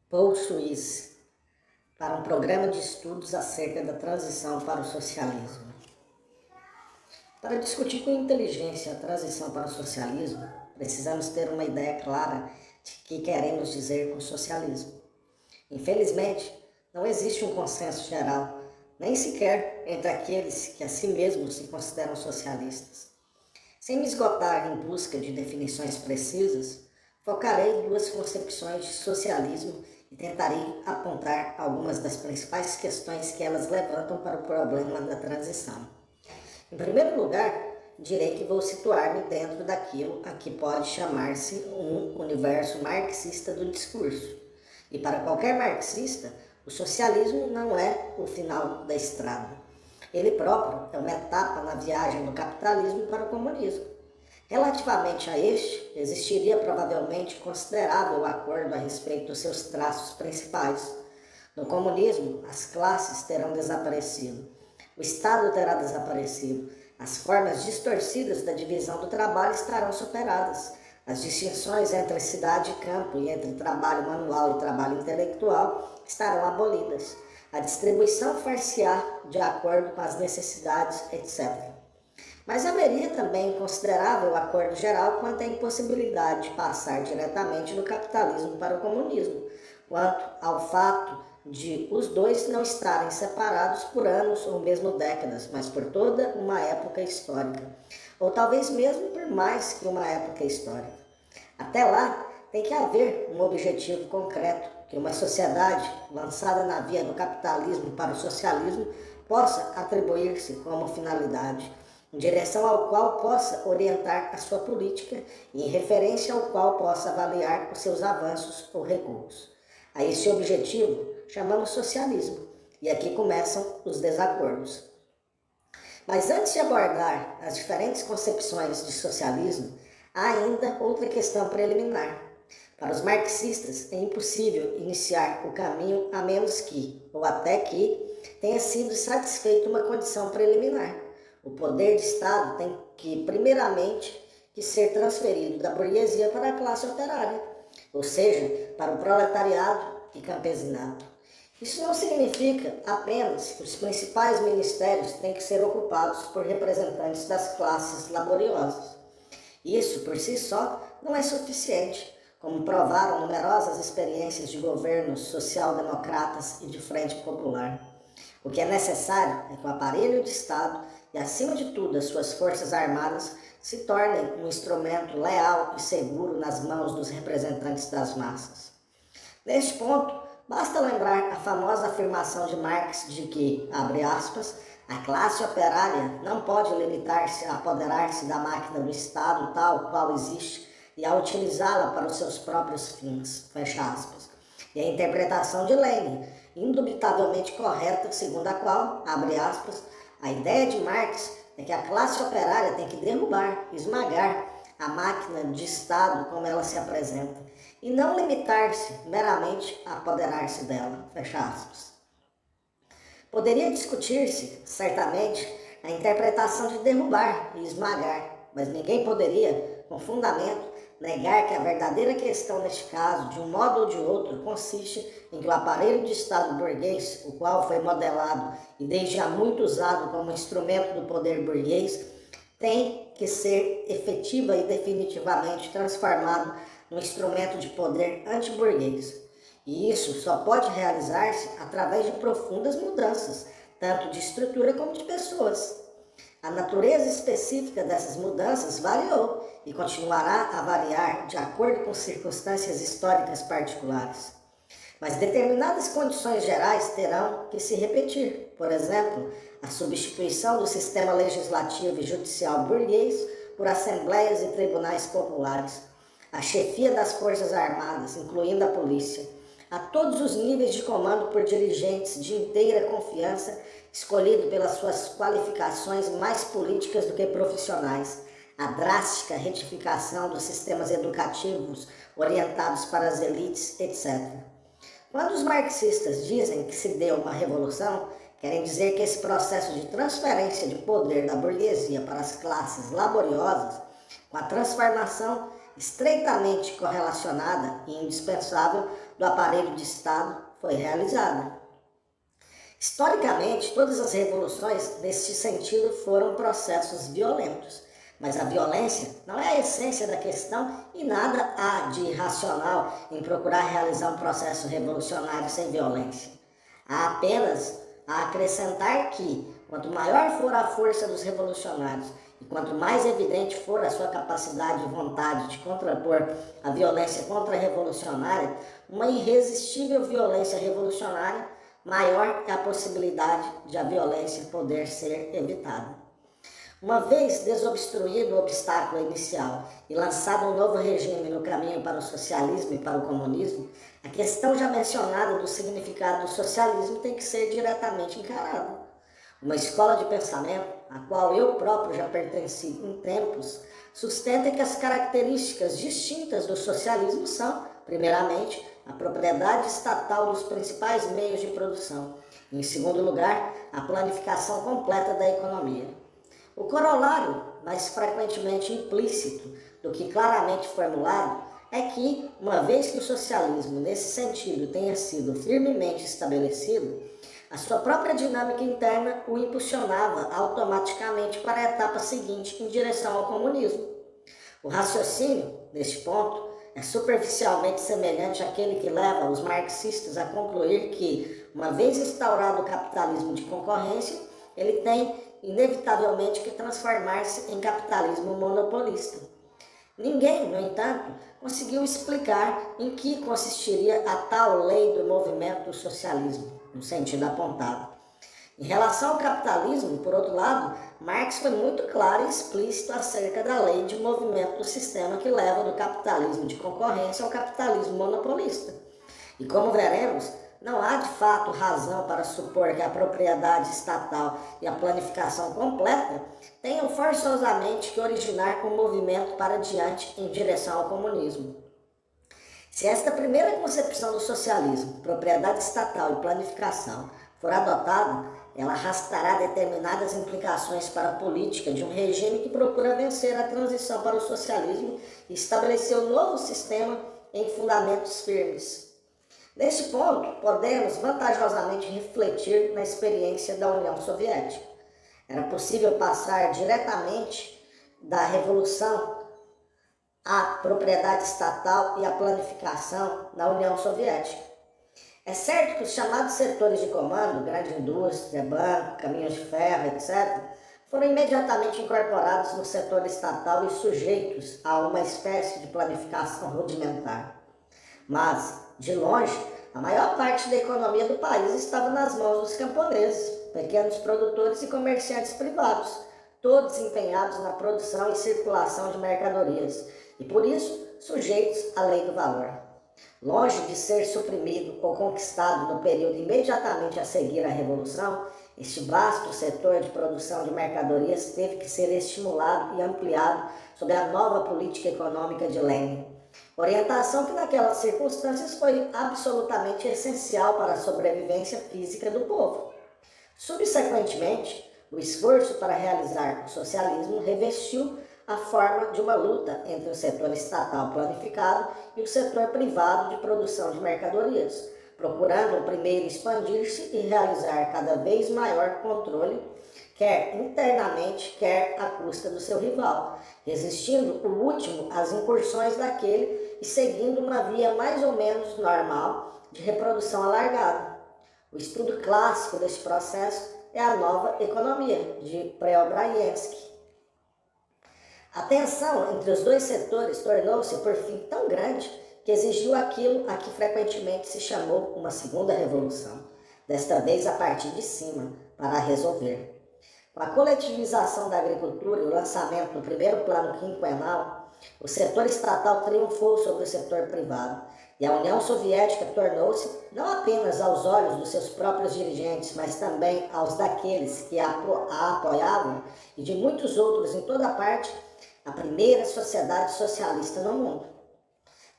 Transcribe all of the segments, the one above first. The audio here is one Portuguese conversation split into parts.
Paul Suisse, para um programa de estudos acerca da transição para o socialismo. Para discutir com inteligência a transição para o socialismo, precisamos ter uma ideia clara de que queremos dizer com socialismo. Infelizmente, não existe um consenso geral, nem sequer entre aqueles que a si mesmos se consideram socialistas. Sem me esgotar em busca de definições precisas, focarei em duas concepções de socialismo e tentarei apontar algumas das principais questões que elas levantam para o problema da transição. Em primeiro lugar, direi que vou situar-me dentro daquilo a que pode chamar-se um universo marxista do discurso. E para qualquer marxista, o socialismo não é o final da estrada. Ele próprio é uma etapa na viagem do capitalismo para o comunismo. Relativamente a este, existiria provavelmente considerável acordo a respeito dos seus traços principais. No comunismo, as classes terão desaparecido, o Estado terá desaparecido, as formas distorcidas da divisão do trabalho estarão superadas, as distinções entre cidade e campo e entre trabalho manual e trabalho intelectual estarão abolidas, a distribuição far-se-á de acordo com as necessidades, etc. Mas haveria também considerável acordo geral quanto à impossibilidade de passar diretamente do capitalismo para o comunismo, quanto ao fato de os dois não estarem separados por anos ou mesmo décadas, mas por toda uma época histórica, ou talvez mesmo por mais que uma época histórica. Até lá, tem que haver um objetivo concreto, que uma sociedade lançada na via do capitalismo para o socialismo possa atribuir-se como finalidade, em direção ao qual possa orientar a sua política e em referência ao qual possa avaliar os seus avanços ou recuos. A esse objetivo chamamos socialismo, e aqui começam os desacordos. Mas antes de abordar as diferentes concepções de socialismo, há ainda outra questão preliminar. Para os marxistas, é impossível iniciar o caminho a menos que, ou até que, tenha sido satisfeita uma condição preliminar. O poder de Estado tem que, primeiramente, ser transferido da burguesia para a classe operária, ou seja, para o proletariado e campesinado. Isso não significa apenas que os principais ministérios têm que ser ocupados por representantes das classes laboriosas. Isso, por si só, não é suficiente, como provaram numerosas experiências de governos social-democratas e de frente popular. O que é necessário é que o aparelho de Estado e, acima de tudo, as suas forças armadas se tornem um instrumento leal e seguro nas mãos dos representantes das massas. Neste ponto, basta lembrar a famosa afirmação de Marx de que, abre aspas, a classe operária não pode limitar-se a apoderar-se da máquina do Estado tal qual existe e a utilizá-la para os seus próprios fins, fecha aspas. E a interpretação de Lenin, indubitavelmente correta, segundo a qual, abre aspas, a ideia de Marx é que a classe operária tem que derrubar, esmagar a máquina de Estado como ela se apresenta, e não limitar-se meramente a apoderar-se dela, fecha aspas. Poderia discutir-se, certamente, a interpretação de derrubar e esmagar, mas ninguém poderia, com fundamento, negar que a verdadeira questão neste caso, de um modo ou de outro, consiste em que o aparelho de Estado burguês, o qual foi modelado e desde há muito usado como instrumento do poder burguês, tem que ser efetiva e definitivamente transformado num instrumento de poder antiburguês. E isso só pode realizar-se através de profundas mudanças, tanto de estrutura como de pessoas. A natureza específica dessas mudanças variou e continuará a variar de acordo com circunstâncias históricas particulares. Mas determinadas condições gerais terão que se repetir. Por exemplo, a substituição do sistema legislativo e judicial burguês por assembleias e tribunais populares, a chefia das forças armadas, incluindo a polícia, a todos os níveis de comando por dirigentes de inteira confiança, escolhido pelas suas qualificações mais políticas do que profissionais, a drástica retificação dos sistemas educativos orientados para as elites, etc. Quando os marxistas dizem que se deu uma revolução, querem dizer que esse processo de transferência de poder da burguesia para as classes laboriosas, com a transformação estreitamente correlacionada e indispensável do aparelho de Estado foi realizada. Historicamente, todas as revoluções nesse sentido foram processos violentos, mas a violência não é a essência da questão e nada há de irracional em procurar realizar um processo revolucionário sem violência. Há apenas a acrescentar que, quanto maior for a força dos revolucionários e quanto mais evidente for a sua capacidade e vontade de contrapor a violência contra-revolucionária, uma irresistível violência revolucionária, maior é a possibilidade de a violência poder ser evitada. Uma vez desobstruído o obstáculo inicial e lançado um novo regime no caminho para o socialismo e para o comunismo, a questão já mencionada do significado do socialismo tem que ser diretamente encarada. Uma escola de pensamento, a qual eu próprio já pertenci em tempos, sustenta que as características distintas do socialismo são, primeiramente, a propriedade estatal dos principais meios de produção e, em segundo lugar, a planificação completa da economia. O corolário, mais frequentemente implícito do que claramente formulado, é que, uma vez que o socialismo, nesse sentido, tenha sido firmemente estabelecido, a sua própria dinâmica interna o impulsionava automaticamente para a etapa seguinte em direção ao comunismo. O raciocínio, neste ponto, é superficialmente semelhante àquele que leva os marxistas a concluir que, uma vez instaurado o capitalismo de concorrência, ele tem inevitavelmente que transformar-se em capitalismo monopolista. Ninguém, no entanto, conseguiu explicar em que consistiria a tal lei do movimento do socialismo, no sentido apontado. Em relação ao capitalismo, por outro lado, Marx foi muito claro e explícito acerca da lei de movimento do sistema que leva do capitalismo de concorrência ao capitalismo monopolista. E como veremos, não há de fato razão para supor que a propriedade estatal e a planificação completa tenham forçosamente que originar um movimento para diante em direção ao comunismo. Se esta primeira concepção do socialismo, propriedade estatal e planificação, for adotada, ela arrastará determinadas implicações para a política de um regime que procura vencer a transição para o socialismo e estabelecer um novo sistema em fundamentos firmes. Neste ponto, podemos vantajosamente refletir na experiência da União Soviética. Era possível passar diretamente da revolução à propriedade estatal e à planificação na União Soviética. É certo que os chamados setores de comando, grande indústria, banco, caminhos de ferro, etc., foram imediatamente incorporados no setor estatal e sujeitos a uma espécie de planificação rudimentar. Mas, de longe, a maior parte da economia do país estava nas mãos dos camponeses, pequenos produtores e comerciantes privados, todos empenhados na produção e circulação de mercadorias, e por isso sujeitos à lei do valor. Longe de ser suprimido ou conquistado no período imediatamente a seguir à Revolução, este vasto setor de produção de mercadorias teve que ser estimulado e ampliado sob a nova política econômica de Lenin. Orientação que naquelas circunstâncias foi absolutamente essencial para a sobrevivência física do povo. Subsequentemente, o esforço para realizar o socialismo revestiu a forma de uma luta entre o setor estatal planificado e o setor privado de produção de mercadorias, procurando o primeiro expandir-se e realizar cada vez maior controle, quer internamente, quer à custa do seu rival, resistindo o último às incursões daquele e seguindo uma via mais ou menos normal de reprodução alargada. O estudo clássico deste processo é a nova economia, de Preobrajensky. A tensão entre os dois setores tornou-se, por fim, tão grande que exigiu aquilo a que frequentemente se chamou uma segunda revolução, desta vez a partir de cima, para resolver. Com a coletivização da agricultura e o lançamento do primeiro plano quinquenal, o setor estatal triunfou sobre o setor privado, e a União Soviética tornou-se, não apenas aos olhos dos seus próprios dirigentes, mas também aos daqueles que a apoiavam e de muitos outros em toda parte, a primeira sociedade socialista no mundo.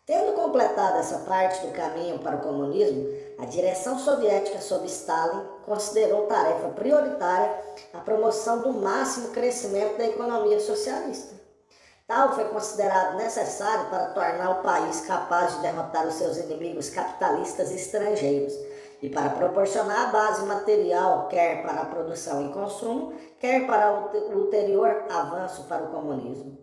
Tendo completado essa parte do caminho para o comunismo, a direção soviética sob Stalin considerou tarefa prioritária a promoção do máximo crescimento da economia socialista. Tal foi considerado necessário para tornar o país capaz de derrotar os seus inimigos capitalistas estrangeiros e para proporcionar a base material, quer para a produção e consumo, quer para o ulterior avanço para o comunismo.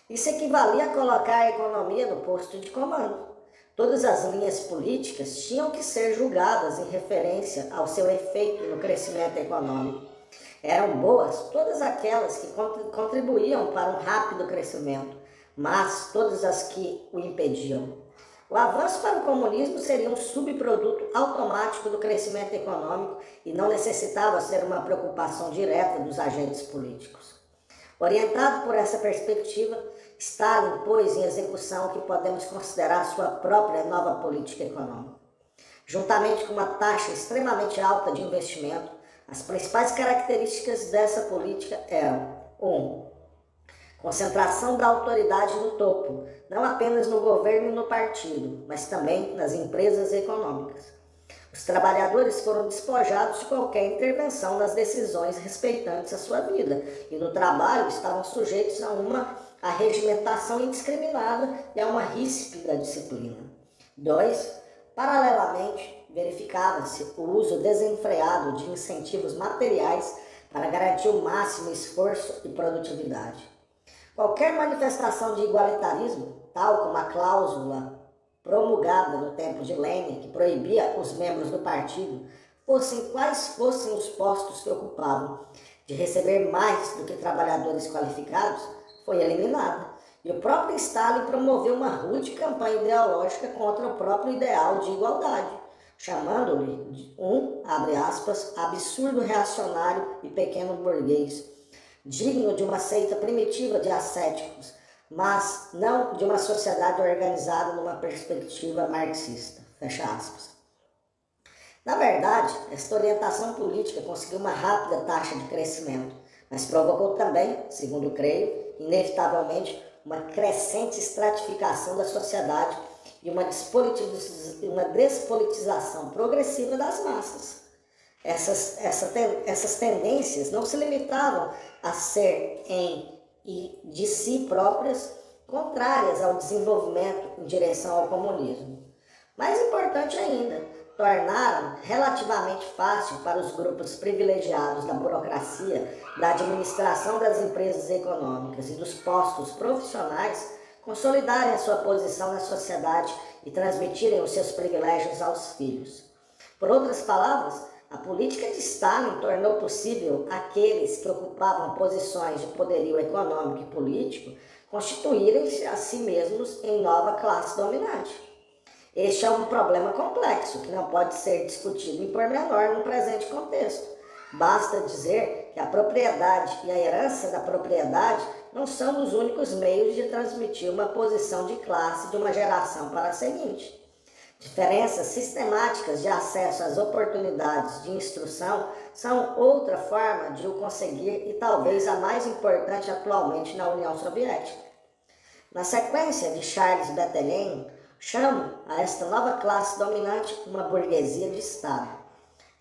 Isso equivalia a colocar a economia no posto de comando. Todas as linhas políticas tinham que ser julgadas em referência ao seu efeito no crescimento econômico. Eram boas todas aquelas que contribuíam para um rápido crescimento, mas todas as que o impediam. O avanço para o comunismo seria um subproduto automático do crescimento econômico e não necessitava ser uma preocupação direta dos agentes políticos. Orientado por essa perspectiva, Stalin pôs em execução o que podemos considerar sua própria nova política econômica. Juntamente com uma taxa extremamente alta de investimento, as principais características dessa política eram: 1. Concentração da autoridade no topo, não apenas no governo e no partido, mas também nas empresas econômicas. Os trabalhadores foram despojados de qualquer intervenção nas decisões respeitantes à sua vida e no trabalho estavam sujeitos a uma arregimentação indiscriminada e a uma ríspida disciplina. 2. Paralelamente, verificava-se o uso desenfreado de incentivos materiais para garantir o máximo esforço e produtividade. Qualquer manifestação de igualitarismo, tal como a cláusula promulgada no tempo de Lenin, que proibia os membros do partido, fossem quais fossem os postos que ocupavam, de receber mais do que trabalhadores qualificados, foi eliminada. E o próprio Stalin promoveu uma rude campanha ideológica contra o próprio ideal de igualdade, chamando-lhe de abre aspas, absurdo reacionário e pequeno burguês, digno de uma seita primitiva de ascéticos, mas não de uma sociedade organizada numa perspectiva marxista, fecha aspas. Na verdade, esta orientação política conseguiu uma rápida taxa de crescimento, mas provocou também, segundo creio, inevitavelmente, uma crescente estratificação da sociedade e uma despolitização progressiva das massas. Essas tendências não se limitavam a ser em e de si próprias contrárias ao desenvolvimento em direção ao comunismo. Mais importante ainda, tornaram relativamente fácil para os grupos privilegiados da burocracia, da administração das empresas econômicas e dos postos profissionais consolidarem a sua posição na sociedade e transmitirem os seus privilégios aos filhos. Por outras palavras, a política de Stalin tornou possível aqueles que ocupavam posições de poderio econômico e político constituírem-se a si mesmos em nova classe dominante. Este é um problema complexo que não pode ser discutido em pormenor no presente contexto. Basta dizer que a propriedade e a herança da propriedade não são os únicos meios de transmitir uma posição de classe de uma geração para a seguinte. Diferenças sistemáticas de acesso às oportunidades de instrução são outra forma de o conseguir e talvez a mais importante atualmente na União Soviética. Na sequência de Charles Berthelin, chamo a esta nova classe dominante uma burguesia de Estado.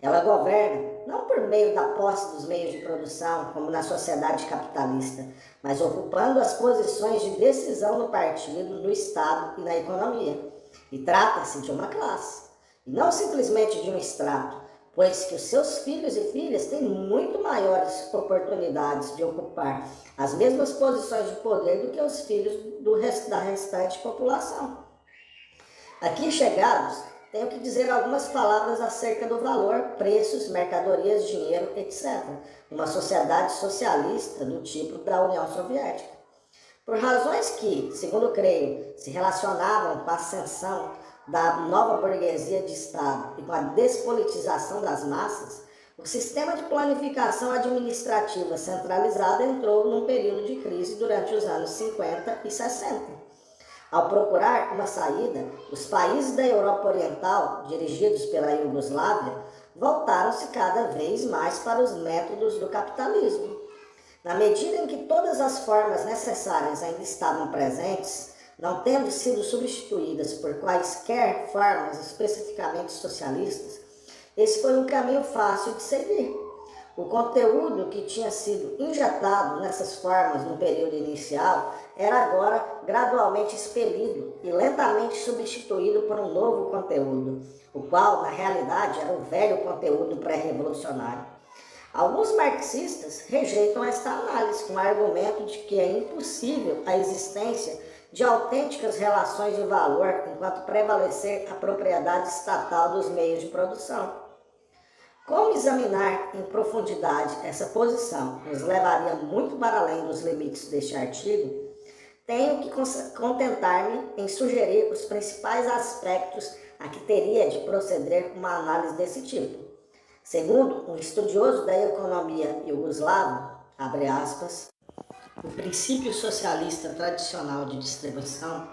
Ela governa não por meio da posse dos meios de produção, como na sociedade capitalista, mas ocupando as posições de decisão no partido, no Estado e na economia. E trata-se de uma classe, e não simplesmente de um extrato, pois que os seus filhos e filhas têm muito maiores oportunidades de ocupar as mesmas posições de poder do que os filhos da restante população. Aqui chegados, tenho que dizer algumas palavras acerca do valor, preços, mercadorias, dinheiro, etc. Uma sociedade socialista do tipo da União Soviética. Por razões que, segundo creio, se relacionavam com a ascensão da nova burguesia de Estado e com a despolitização das massas, o sistema de planificação administrativa centralizada entrou num período de crise durante os anos 50 e 60. Ao procurar uma saída, os países da Europa Oriental, dirigidos pela Iugoslávia, voltaram-se cada vez mais para os métodos do capitalismo. Na medida em que todas as formas necessárias ainda estavam presentes, não tendo sido substituídas por quaisquer formas especificamente socialistas, esse foi um caminho fácil de seguir. O conteúdo que tinha sido injetado nessas formas no período inicial era agora gradualmente expelido e lentamente substituído por um novo conteúdo, o qual, na realidade, era o velho conteúdo pré-revolucionário. Alguns marxistas rejeitam esta análise com o argumento de que é impossível a existência de autênticas relações de valor enquanto prevalecer a propriedade estatal dos meios de produção. Como examinar em profundidade essa posição nos levaria muito para além dos limites deste artigo, tenho que contentar-me em sugerir os principais aspectos a que teria de proceder uma análise desse tipo. Segundo um estudioso da economia iugoslava, abre aspas, o princípio socialista tradicional de distribuição,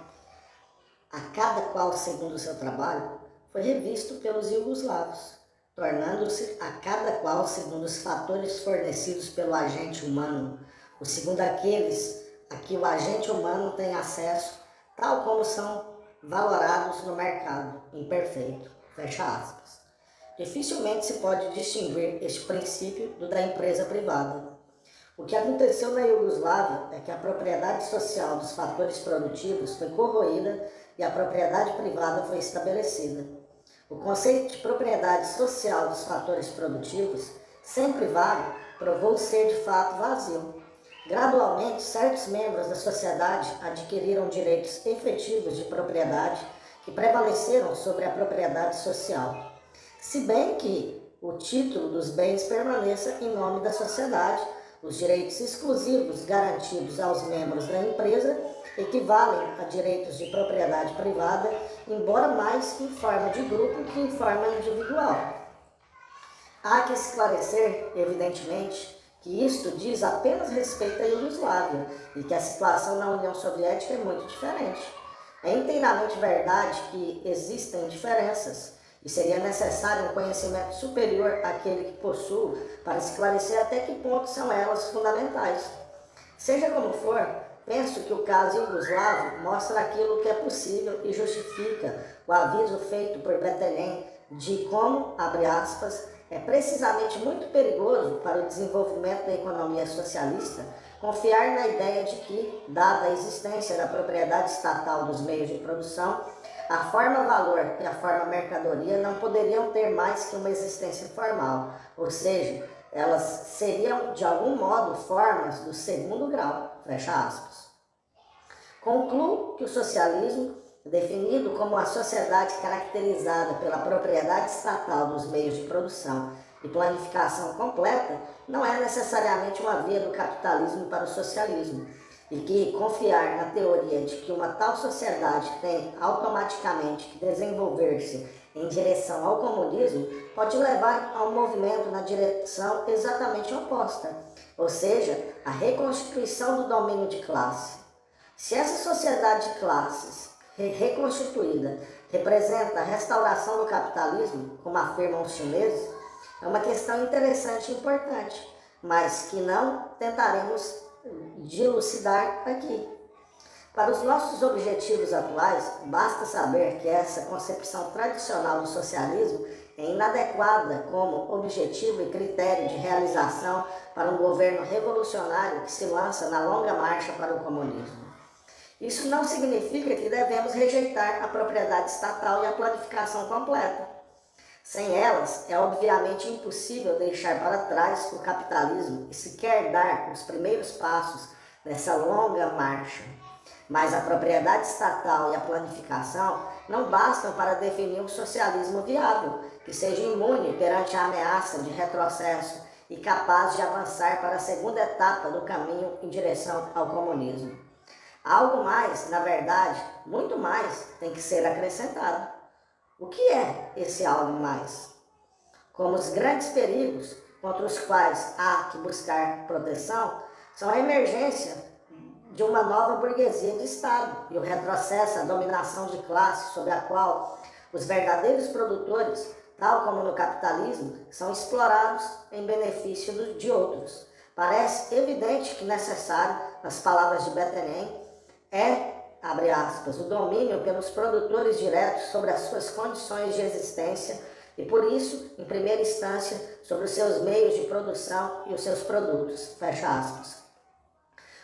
a cada qual segundo o seu trabalho, foi revisto pelos iugoslavos, tornando-se a cada qual segundo os fatores fornecidos pelo agente humano, ou segundo aqueles a que o agente humano tem acesso, tal como são valorados no mercado imperfeito. Fecha aspas. Dificilmente se pode distinguir este princípio do da empresa privada. O que aconteceu na Iugoslávia é que a propriedade social dos fatores produtivos foi corroída e a propriedade privada foi estabelecida. O conceito de propriedade social dos fatores produtivos, sempre vago, provou ser de fato vazio. Gradualmente, certos membros da sociedade adquiriram direitos efetivos de propriedade que prevaleceram sobre a propriedade social, se bem que o título dos bens permaneça em nome da sociedade. Os direitos exclusivos garantidos aos membros da empresa equivalem a direitos de propriedade privada, embora mais em forma de grupo que em forma individual. Há que esclarecer, evidentemente, que isto diz apenas respeito à Iugoslávia e que a situação na União Soviética é muito diferente. É inteiramente verdade que existem diferenças e seria necessário um conhecimento superior àquele que possuo para esclarecer até que ponto são elas fundamentais. Seja como for, penso que o caso iugoslavo mostra aquilo que é possível e justifica o aviso feito por Betelhem de como, abre aspas, é precisamente muito perigoso para o desenvolvimento da economia socialista confiar na ideia de que, dada a existência da propriedade estatal dos meios de produção, a forma valor e a forma mercadoria não poderiam ter mais que uma existência formal, ou seja, elas seriam de algum modo formas do segundo grau, fecha aspas. Concluo que o socialismo, definido como a sociedade caracterizada pela propriedade estatal dos meios de produção e planificação completa, não é necessariamente uma via do capitalismo para o socialismo, e que confiar na teoria de que uma tal sociedade tem automaticamente que desenvolver-se em direção ao comunismo pode levar a um movimento na direção exatamente oposta, ou seja, a reconstituição do domínio de classe. Se essa sociedade de classes reconstituída representa a restauração do capitalismo, como afirmam os chineses, é uma questão interessante e importante, mas que não tentaremos dilucidar aqui. Para os nossos objetivos atuais, basta saber que essa concepção tradicional do socialismo é inadequada como objetivo e critério de realização para um governo revolucionário que se lança na longa marcha para o comunismo. Isso não significa que devemos rejeitar a propriedade estatal e a planificação completa. Sem elas, é obviamente impossível deixar para trás o capitalismo e sequer dar os primeiros passos nessa longa marcha. Mas a propriedade estatal e a planificação não bastam para definir um socialismo viável, que seja imune perante a ameaça de retrocesso e capaz de avançar para a segunda etapa do caminho em direção ao comunismo. Algo mais, na verdade, muito mais, tem que ser acrescentado. O que é esse algo mais? Como os grandes perigos contra os quais há que buscar proteção são a emergência de uma nova burguesia de Estado e o retrocesso à dominação de classe sobre a qual os verdadeiros produtores, tal como no capitalismo, são explorados em benefício de outros. Parece evidente que necessário, nas palavras de Betelhem, abre aspas, o domínio pelos produtores diretos sobre as suas condições de existência e, por isso, em primeira instância, sobre os seus meios de produção e os seus produtos, fecha aspas.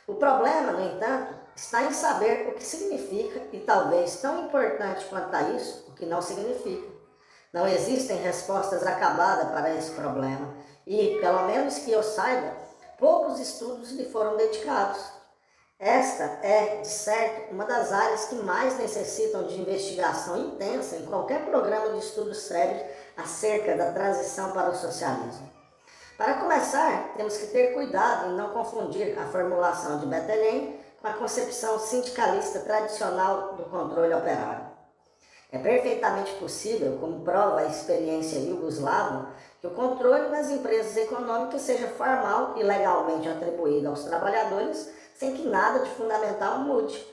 O problema, no entanto, está em saber o que significa e talvez tão importante quanto a isso, o que não significa. Não existem respostas acabadas para esse problema e, pelo menos que eu saiba, poucos estudos lhe foram dedicados. Esta é, de certo, uma das áreas que mais necessitam de investigação intensa em qualquer programa de estudo sério acerca da transição para o socialismo. Para começar, temos que ter cuidado em não confundir a formulação de Bethlen com a concepção sindicalista tradicional do controle operário. É perfeitamente possível, como prova a experiência iugoslava, que o controle nas empresas econômicas seja formal e legalmente atribuído aos trabalhadores, sem que nada de fundamental mude.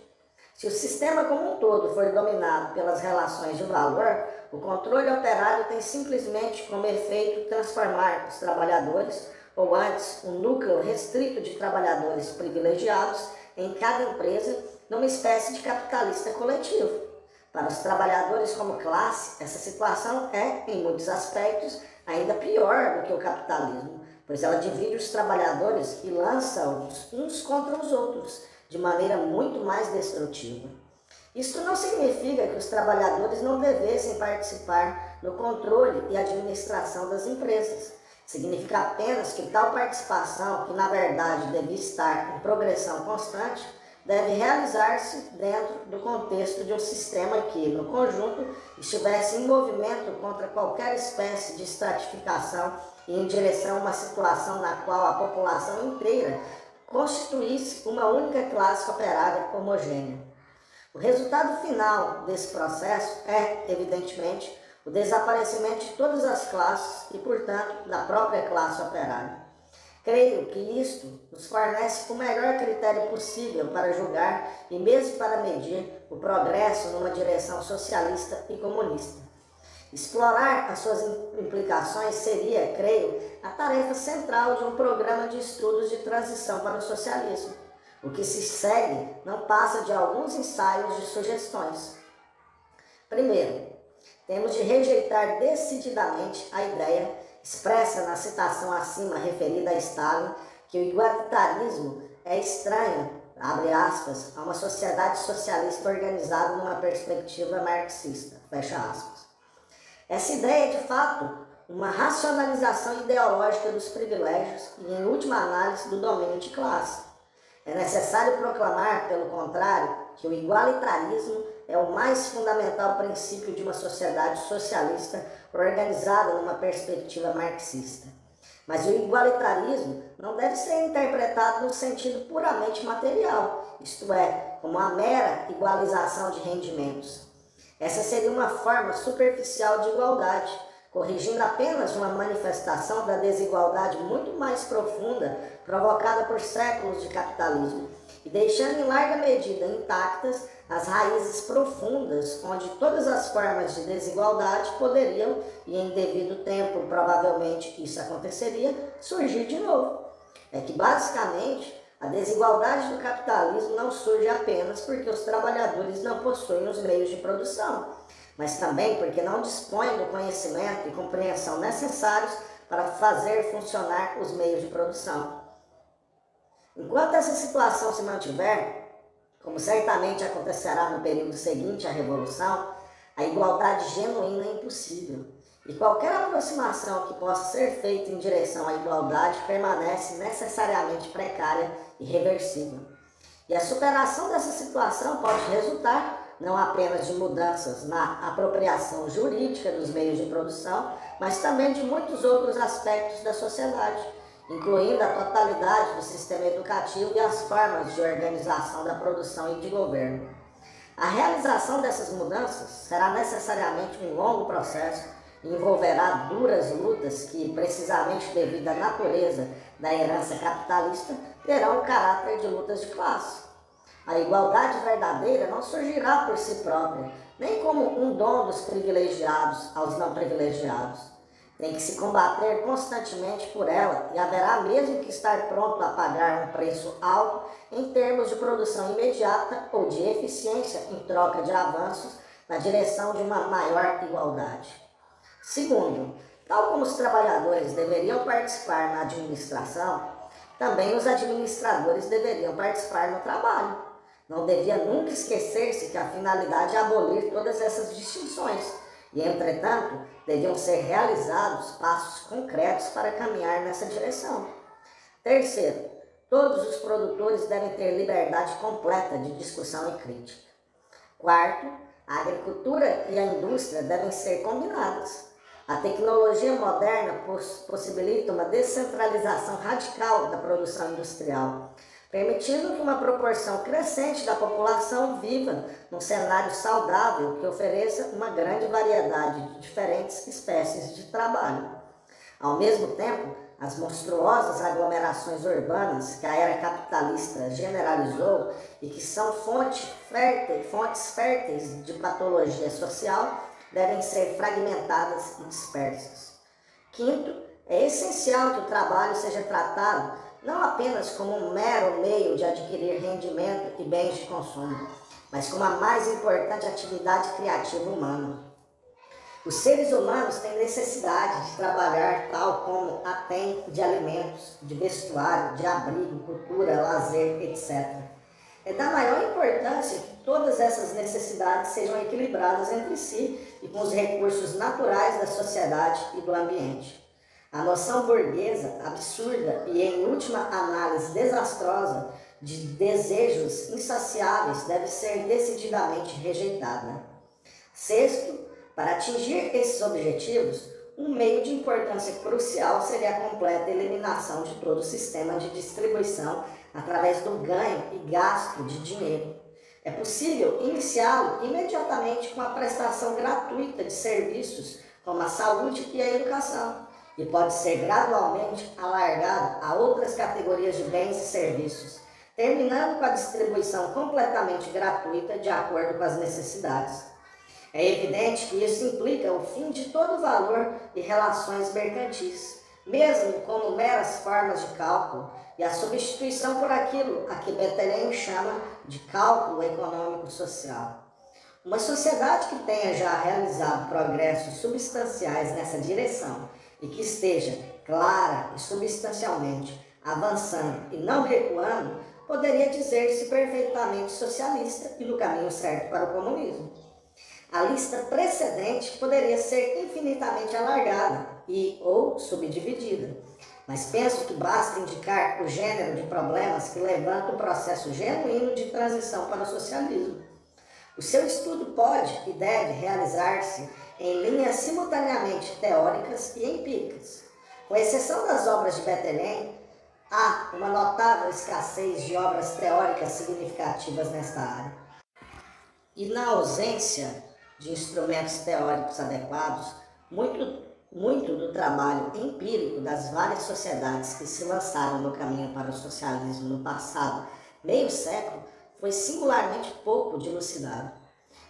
Se o sistema como um todo for dominado pelas relações de valor, o controle operário tem simplesmente como efeito transformar os trabalhadores, ou antes, um núcleo restrito de trabalhadores privilegiados em cada empresa, numa espécie de capitalista coletivo. Para os trabalhadores como classe, essa situação é, em muitos aspectos, ainda pior do que o capitalismo, pois ela divide os trabalhadores e lança-os uns contra os outros, de maneira muito mais destrutiva. Isto não significa que os trabalhadores não devessem participar no controle e administração das empresas. Significa apenas que tal participação, que na verdade deve estar em progressão constante, deve realizar-se dentro do contexto de um sistema que, no conjunto, estivesse em movimento contra qualquer espécie de estratificação e em direção a uma situação na qual a população inteira constituísse uma única classe operária homogênea. O resultado final desse processo é, evidentemente, o desaparecimento de todas as classes e, portanto, da própria classe operária. Creio que isto nos fornece o melhor critério possível para julgar e mesmo para medir o progresso numa direção socialista e comunista. Explorar as suas implicações seria, creio, a tarefa central de um programa de estudos de transição para o socialismo. O que se segue não passa de alguns ensaios de sugestões. Primeiro, temos de rejeitar decididamente a ideia expressa na citação acima referida a Stalin, que o igualitarismo é estranho, abre aspas, a uma sociedade socialista organizada numa perspectiva marxista, fecha aspas. Essa ideia é, de fato, uma racionalização ideológica dos privilégios e, em última análise, do domínio de classe. É necessário proclamar, pelo contrário, que o igualitarismo é o mais fundamental princípio de uma sociedade socialista organizada numa perspectiva marxista. Mas o igualitarismo não deve ser interpretado no sentido puramente material, isto é, como a mera igualização de rendimentos. Essa seria uma forma superficial de igualdade, corrigindo apenas uma manifestação da desigualdade muito mais profunda provocada por séculos de capitalismo e deixando em larga medida intactas as raízes profundas onde todas as formas de desigualdade poderiam, e em devido tempo provavelmente isso aconteceria, surgir de novo. É que basicamente a desigualdade do capitalismo não surge apenas porque os trabalhadores não possuem os meios de produção, mas também porque não dispõem do conhecimento e compreensão necessários para fazer funcionar os meios de produção. Enquanto essa situação se mantiver, como certamente acontecerá no período seguinte à Revolução, a igualdade genuína é impossível. E qualquer aproximação que possa ser feita em direção à igualdade permanece necessariamente precária e irreversível. E a superação dessa situação pode resultar não apenas de mudanças na apropriação jurídica dos meios de produção, mas também de muitos outros aspectos da sociedade, incluindo a totalidade do sistema educativo e as formas de organização da produção e de governo. A realização dessas mudanças será necessariamente um longo processo e envolverá duras lutas que, precisamente devido à natureza da herança capitalista, terão o caráter de lutas de classe. A igualdade verdadeira não surgirá por si própria, nem como um dom dos privilegiados aos não privilegiados. Tem que se combater constantemente por ela e haverá mesmo que estar pronto a pagar um preço alto em termos de produção imediata ou de eficiência em troca de avanços na direção de uma maior igualdade. Segundo, tal como os trabalhadores deveriam participar na administração, também os administradores deveriam participar no trabalho. não devia nunca esquecer-se que a finalidade é abolir todas essas distinções e, entretanto, deviam ser realizados passos concretos para caminhar nessa direção. Terceiro, todos os produtores devem ter liberdade completa de discussão e crítica. Quarto, a agricultura e a indústria devem ser combinadas. A tecnologia moderna possibilita uma descentralização radical da produção industrial, permitindo que uma proporção crescente da população viva num cenário saudável que ofereça uma grande variedade de diferentes espécies de trabalho. Ao mesmo tempo, as monstruosas aglomerações urbanas que a era capitalista generalizou e que são fontes férteis de patologia social devem ser fragmentadas e dispersas. Quinto, é essencial que o trabalho seja tratado não apenas como um mero meio de adquirir rendimento e bens de consumo, mas como a mais importante atividade criativa humana. Os seres humanos têm necessidade de trabalhar tal como a têm de alimentos, de vestuário, de abrigo, cultura, lazer, etc. É da maior importância que todas essas necessidades sejam equilibradas entre si e com os recursos naturais da sociedade e do ambiente. A noção burguesa, absurda e, em última análise, desastrosa de desejos insaciáveis deve ser decididamente rejeitada. Sexto, para atingir esses objetivos, um meio de importância crucial seria a completa eliminação de todo o sistema de distribuição através do ganho e gasto de dinheiro. É possível iniciá-lo imediatamente com a prestação gratuita de serviços como a saúde e a educação, e pode ser gradualmente alargado a outras categorias de bens e serviços, terminando com a distribuição completamente gratuita de acordo com as necessidades. É evidente que isso implica o fim de todo valor e relações mercantis, mesmo como meras formas de cálculo, e a substituição por aquilo a que Bettelheim chama de cálculo econômico social. Uma sociedade que tenha já realizado progressos substanciais nessa direção e que esteja clara e substancialmente avançando e não recuando, poderia dizer-se perfeitamente socialista e no caminho certo para o comunismo. A lista precedente poderia ser infinitamente alargada ou subdividida, mas penso que basta indicar o gênero de problemas que levanta o processo genuíno de transição para o socialismo. O seu estudo pode e deve realizar-se em linhas simultaneamente teóricas e empíricas. Com exceção das obras de Bettelheim, há uma notável escassez de obras teóricas significativas nesta área. E na ausência de instrumentos teóricos adequados, muito do trabalho empírico das várias sociedades que se lançaram no caminho para o socialismo no passado meio século foi singularmente pouco dilucidado.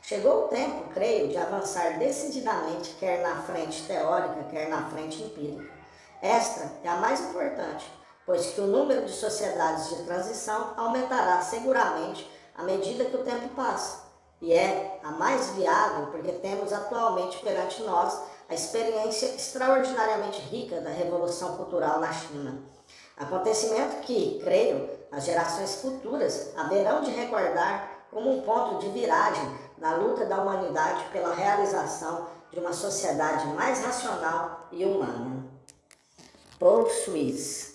Chegou o tempo, creio, de avançar decididamente, quer na frente teórica, quer na frente empírica. Esta é a mais importante, pois que o número de sociedades de transição aumentará seguramente à medida que o tempo passa. E é a mais viável porque temos atualmente perante nós a experiência extraordinariamente rica da Revolução Cultural na China. Acontecimento que, creio, as gerações futuras haverão de recordar como um ponto de viragem na luta da humanidade pela realização de uma sociedade mais racional e humana. Paul Suisse.